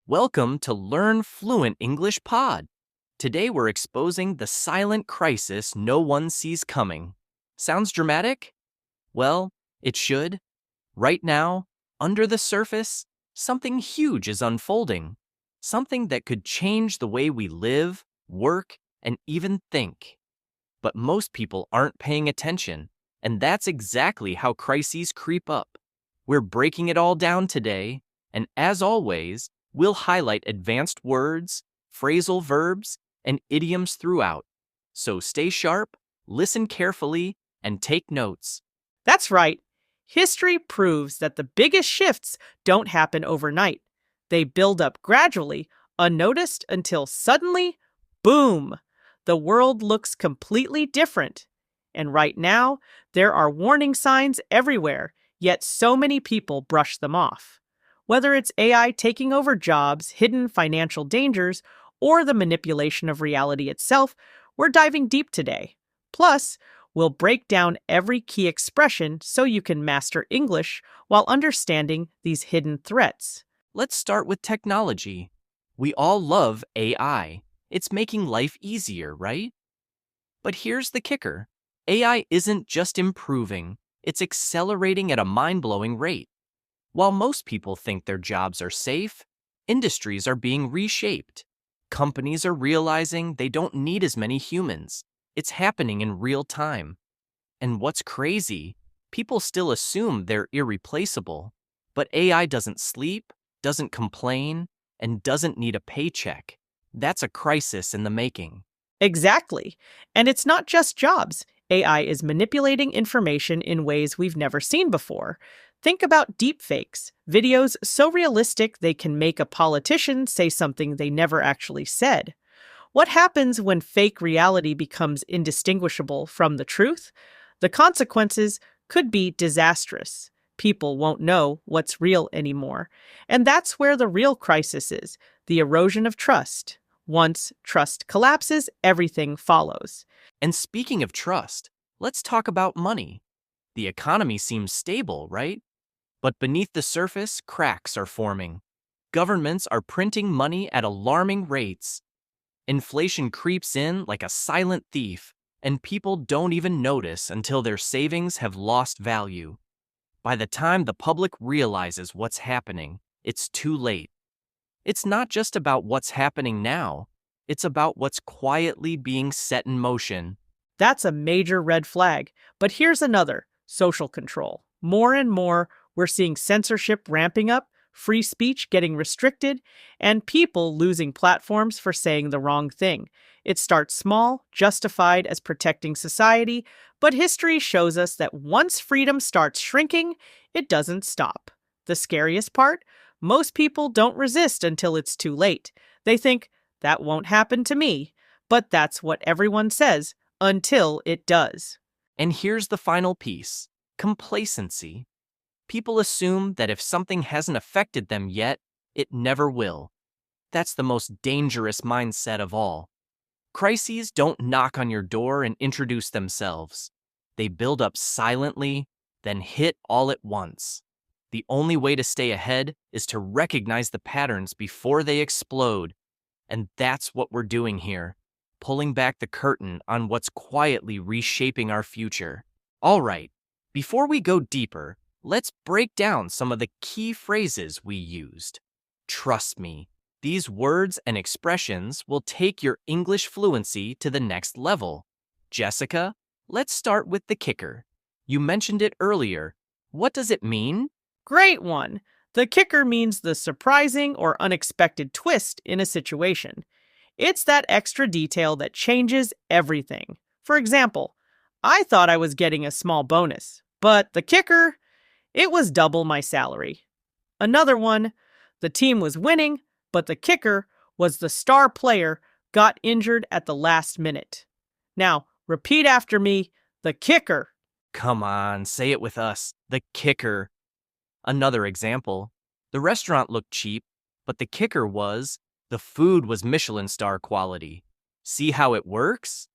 Welcome to Learn Fluent English Pod. Today we're exposing the silent crisis no one sees coming. Sounds dramatic? Well, it should. Right now, under the surface, something huge is unfolding. Something that could change the way we live, work, and even think. But most people aren't paying attention, and that's exactly how crises creep up. We're breaking it all down today, and as always, we'll highlight advanced words, phrasal verbs, and idioms throughout. So stay sharp, listen carefully, and take notes. That's right. History proves that the biggest shifts don't happen overnight. They build up gradually, unnoticed, until suddenly, boom, the world looks completely different. And right now, there are warning signs everywhere, yet so many people brush them off. Whether it's AI taking over jobs, hidden financial dangers, or the manipulation of reality itself, we're diving deep today. Plus, we'll break down every key expression so you can master English while understanding these hidden threats. Let's start with technology. We all love AI. It's making life easier, right? But here's the kicker. AI isn't just improving, it's accelerating at a mind-blowing rate. While most people think their jobs are safe, industries are being reshaped. Companies are realizing they don't need as many humans. It's happening in real time. And what's crazy, people still assume they're irreplaceable. But AI doesn't sleep, doesn't complain, and doesn't need a paycheck. That's a crisis in the making. Exactly. And it's not just jobs. AI is manipulating information in ways we've never seen before. Think about deepfakes, videos so realistic they can make a politician say something they never actually said. What happens when fake reality becomes indistinguishable from the truth? The consequences could be disastrous. People won't know what's real anymore. And that's where the real crisis is, the erosion of trust. Once trust collapses, everything follows. And speaking of trust, let's talk about money. The economy seems stable, right? But beneath the surface, cracks are forming. Governments are printing money at alarming rates. Inflation creeps in like a silent thief, and people don't even notice until their savings have lost value. By the time the public realizes what's happening, it's too late. It's not just about what's happening now, it's about what's quietly being set in motion. That's a major red flag. But here's another: social control. More and more, we're seeing censorship ramping up, free speech getting restricted, and people losing platforms for saying the wrong thing. It starts small, justified as protecting society, but history shows us that once freedom starts shrinking, it doesn't stop. The scariest part? Most people don't resist until it's too late. They think, that won't happen to me. But that's what everyone says, until it does. And here's the final piece: complacency. People assume that if something hasn't affected them yet, it never will. That's the most dangerous mindset of all. Crises don't knock on your door and introduce themselves. They build up silently, then hit all at once. The only way to stay ahead is to recognize the patterns before they explode. And that's what we're doing here, pulling back the curtain on what's quietly reshaping our future. All right, before we go deeper, let's break down some of the key phrases we used. Trust me, these words and expressions will take your English fluency to the next level. Jessica, let's start with the kicker. You mentioned it earlier. What does it mean? Great one! The kicker means the surprising or unexpected twist in a situation. It's that extra detail that changes everything. For example, I thought I was getting a small bonus, but the kicker? It was double my salary. Another one: the team was winning, but the kicker was the star player got injured at the last minute. Now, repeat after me: the kicker. Come on, say it with us. The kicker. Another example: the restaurant looked cheap, but the kicker was the food was Michelin star quality. See how it works?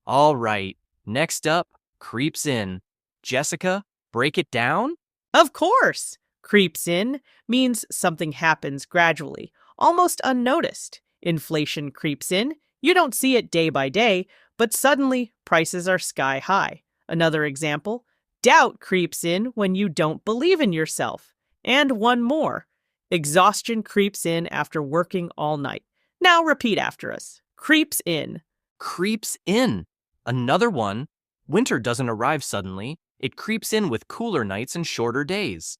All right, next up, creeps in. Jessica, break it down? Of course! Creeps in means something happens gradually, almost unnoticed. Inflation creeps in, you don't see it day by day, but suddenly prices are sky high. Another example, doubt creeps in when you don't believe in yourself. And one more, exhaustion creeps in after working all night. Now repeat after us. Creeps in. Creeps in. Another one. Winter doesn't arrive suddenly. It creeps in with cooler nights and shorter days.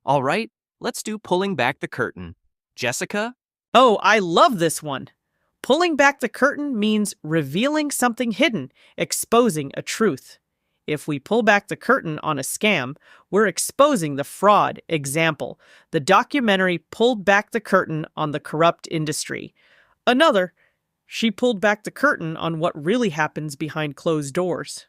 All right, let's do pulling back the curtain. Jessica? Oh, I love this one. Pulling back the curtain means revealing something hidden, exposing a truth. If we pull back the curtain on a scam, we're exposing the fraud. Example, the documentary pulled back the curtain on the corrupt industry. Another, she pulled back the curtain on what really happens behind closed doors.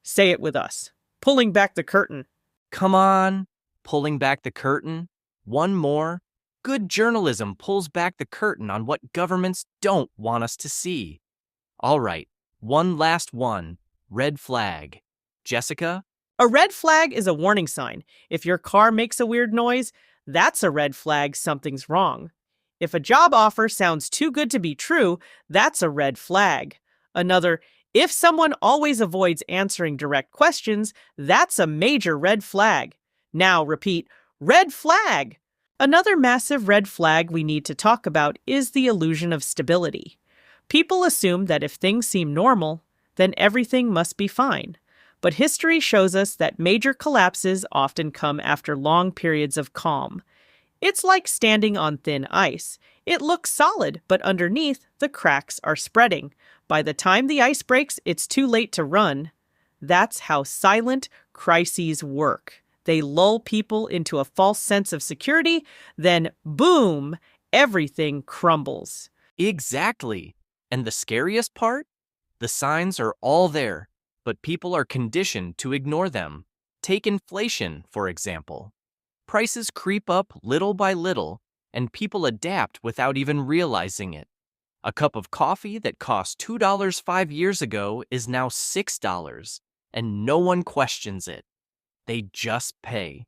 Say it with us. Pulling back the curtain. Come on. Pulling back the curtain. One more. Good journalism pulls back the curtain on what governments don't want us to see. All right, one last one. Red flag. Jessica? A red flag is a warning sign. If your car makes a weird noise, that's a red flag something's wrong. If a job offer sounds too good to be true, that's a red flag. Another, if someone always avoids answering direct questions, that's a major red flag. Now repeat, red flag. Another massive red flag we need to talk about is the illusion of stability. People assume that if things seem normal, then everything must be fine. But history shows us that major collapses often come after long periods of calm. It's like standing on thin ice. It looks solid, but underneath, the cracks are spreading. By the time the ice breaks, it's too late to run. That's how silent crises work. They lull people into a false sense of security, then boom, everything crumbles. Exactly. And the scariest part? The signs are all there, but people are conditioned to ignore them. Take inflation, for example. Prices creep up little by little, and people adapt without even realizing it. A cup of coffee that cost $2 5 years ago is now $6, and no one questions it. They just pay.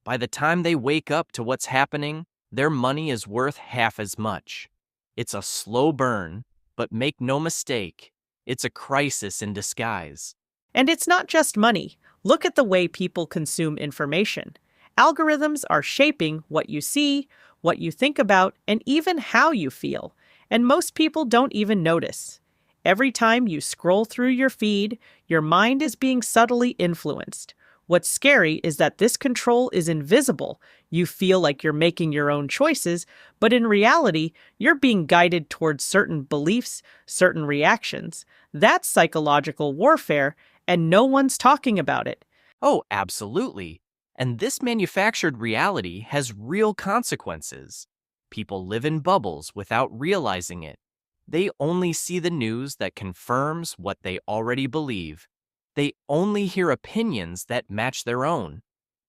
By the time they wake up to what's happening, their money is worth half as much. It's a slow burn, but make no mistake, it's a crisis in disguise. And it's not just money. Look at the way people consume information. Algorithms are shaping what you see, what you think about, and even how you feel. And most people don't even notice. Every time you scroll through your feed, your mind is being subtly influenced. What's scary is that this control is invisible. You feel like you're making your own choices, but in reality, you're being guided towards certain beliefs, certain reactions. That's psychological warfare, and no one's talking about it. Oh, absolutely. And this manufactured reality has real consequences. People live in bubbles without realizing it. They only see the news that confirms what they already believe. They only hear opinions that match their own.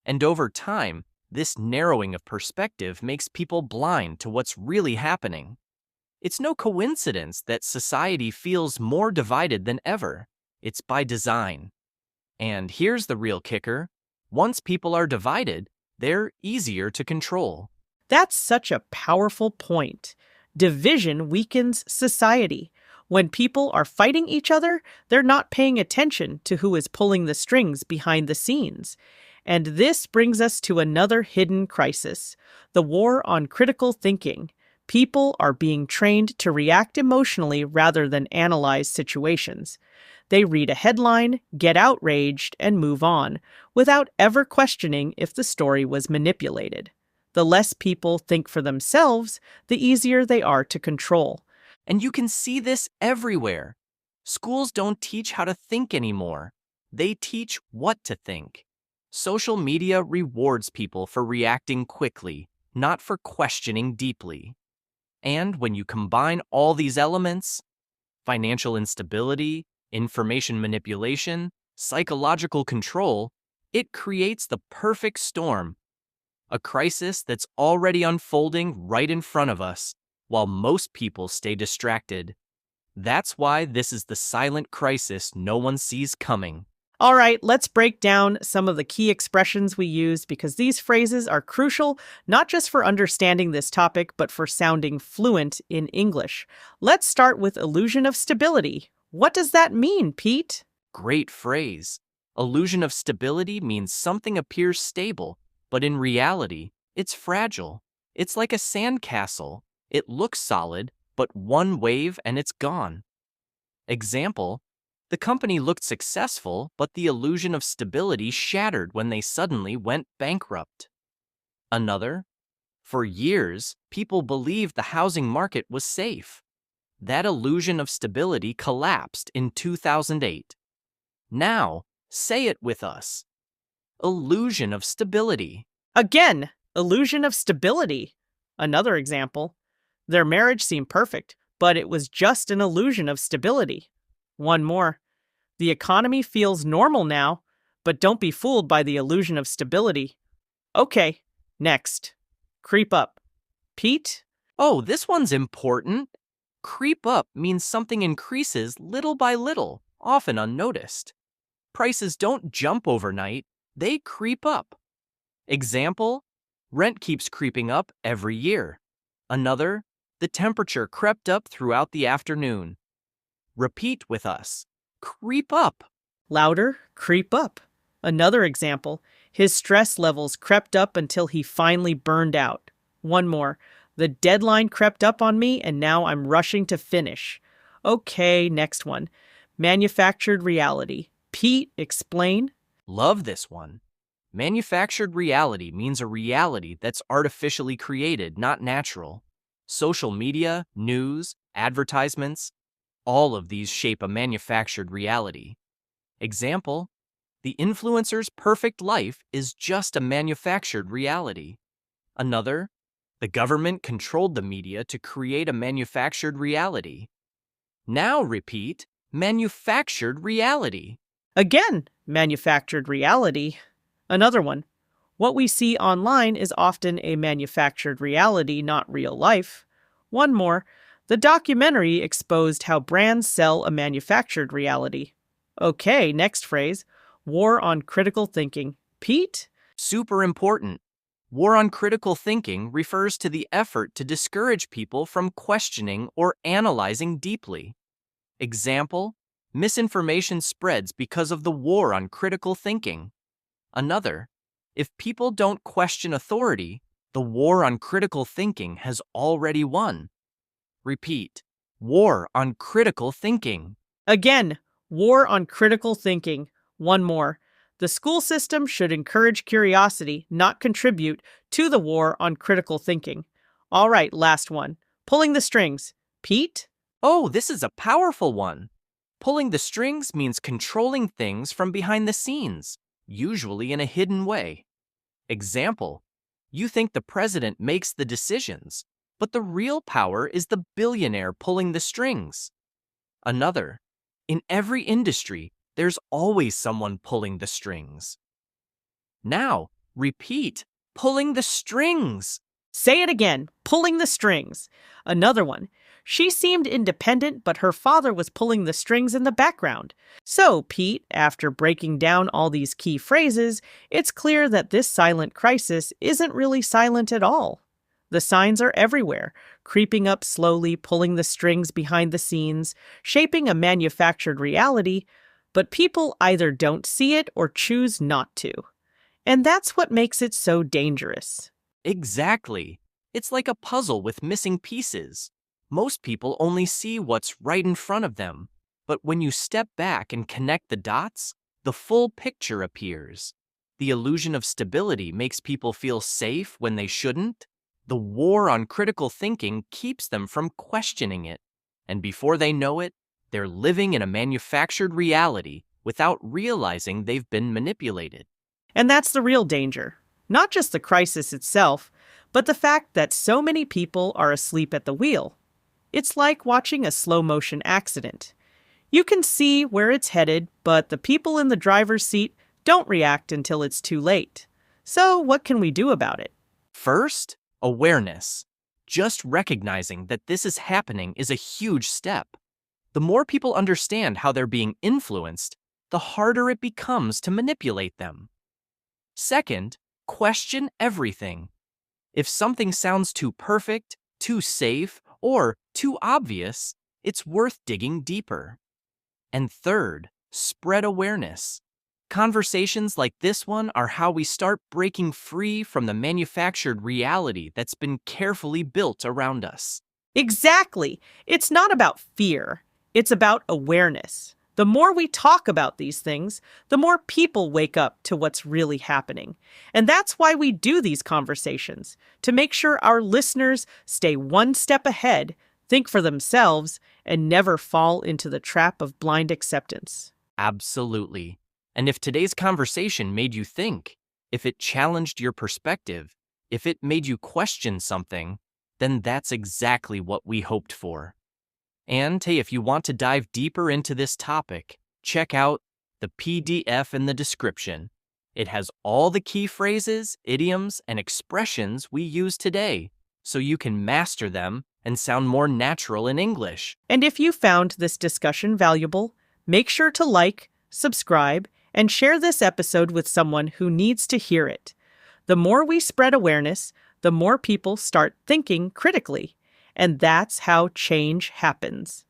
And over time, this narrowing of perspective makes people blind to what's really happening. It's no coincidence that society feels more divided than ever. It's by design. And here's the real kicker. Once people are divided, they're easier to control. That's such a powerful point. Division weakens society. When people are fighting each other, they're not paying attention to who is pulling the strings behind the scenes. And this brings us to another hidden crisis, the war on critical thinking. People are being trained to react emotionally rather than analyze situations. They read a headline, get outraged, and move on, without ever questioning if the story was manipulated. The less people think for themselves, the easier they are to control. And you can see this everywhere. Schools don't teach how to think anymore. They teach what to think. Social media rewards people for reacting quickly, not for questioning deeply. And when you combine all these elements, financial instability, information manipulation, psychological control, it creates the perfect storm. A crisis that's already unfolding right in front of us, while most people stay distracted. That's why this is the silent crisis no one sees coming. All right, let's break down some of the key expressions we use because these phrases are crucial not just for understanding this topic, but for sounding fluent in English. Let's start with illusion of stability. What does that mean, Pete? Great phrase. Illusion of stability means something appears stable, but in reality, it's fragile. It's like a sandcastle. It looks solid, but one wave and it's gone. Example: the company looked successful, but the illusion of stability shattered when they suddenly went bankrupt. Another: for years, people believed the housing market was safe. That illusion of stability collapsed in 2008. Now, say it with us. Illusion of stability. Again, illusion of stability. Another example. Their marriage seemed perfect, but it was just an illusion of stability. One more. The economy feels normal now, but don't be fooled by the illusion of stability. Okay, next. Creep up. Pete? Oh, this one's important. Creep up means something increases little by little, often unnoticed. Prices don't jump overnight, they creep up. Example: rent keeps creeping up every year. Another: the temperature crept up throughout the afternoon. Repeat with us. Creep up. Louder, creep up. Another example. His stress levels crept up until he finally burned out. One more. The deadline crept up on me and now I'm rushing to finish. Okay, next one. Manufactured reality. Pete, explain. Love this one. Manufactured reality means a reality that's artificially created, not natural. Social media, news, advertisements, all of these shape a manufactured reality. Example: the influencer's perfect life is just a manufactured reality. Another: the government controlled the media to create a manufactured reality. Now repeat, manufactured reality. Again, manufactured reality. Another one. What we see online is often a manufactured reality, not real life. One more. The documentary exposed how brands sell a manufactured reality. Okay, next phrase. War on critical thinking. Pete? Super important. War on critical thinking refers to the effort to discourage people from questioning or analyzing deeply. Example: misinformation spreads because of the war on critical thinking. Another: if people don't question authority, the war on critical thinking has already won. Repeat: war on critical thinking. Again, war on critical thinking. One more. The school system should encourage curiosity, not contribute to the war on critical thinking. All right, last one. Pulling the strings. Pete? Oh, this is a powerful one. Pulling the strings means controlling things from behind the scenes, usually in a hidden way. Example: you think the president makes the decisions, but the real power is the billionaire pulling the strings. Another: in every industry, there's always someone pulling the strings. Now, repeat, pulling the strings. Say it again. Pulling the strings. Another one. She seemed independent, but her father was pulling the strings in the background. So, Pete, after breaking down all these key phrases, it's clear that this silent crisis isn't really silent at all. The signs are everywhere, creeping up slowly, pulling the strings behind the scenes, shaping a manufactured reality, but people either don't see it or choose not to. And that's what makes it so dangerous. Exactly. It's like a puzzle with missing pieces. Most people only see what's right in front of them, but when you step back and connect the dots, the full picture appears. The illusion of stability makes people feel safe when they shouldn't. The war on critical thinking keeps them from questioning it. And before they know it, they're living in a manufactured reality without realizing they've been manipulated. And that's the real danger. Not just the crisis itself, but the fact that so many people are asleep at the wheel. It's like watching a slow-motion accident. You can see where it's headed, but the people in the driver's seat don't react until it's too late. So what can we do about it? First, awareness. Just recognizing that this is happening is a huge step. The more people understand how they're being influenced, the harder it becomes to manipulate them. Second, question everything. If something sounds too perfect, too safe, or too obvious, it's worth digging deeper. And third, spread awareness. Conversations like this one are how we start breaking free from the manufactured reality that's been carefully built around us. Exactly. It's not about fear, it's about awareness. The more we talk about these things, the more people wake up to what's really happening. And that's why we do these conversations, to make sure our listeners stay one step ahead, think for themselves, and never fall into the trap of blind acceptance. Absolutely. And if today's conversation made you think, if it challenged your perspective, if it made you question something, then that's exactly what we hoped for. And hey, if you want to dive deeper into this topic, check out the PDF in the description. It has all the key phrases, idioms, and expressions we use today, so you can master them and sound more natural in English. And if you found this discussion valuable, make sure to like, subscribe, and share this episode with someone who needs to hear it. The more we spread awareness, the more people start thinking critically. And that's how change happens.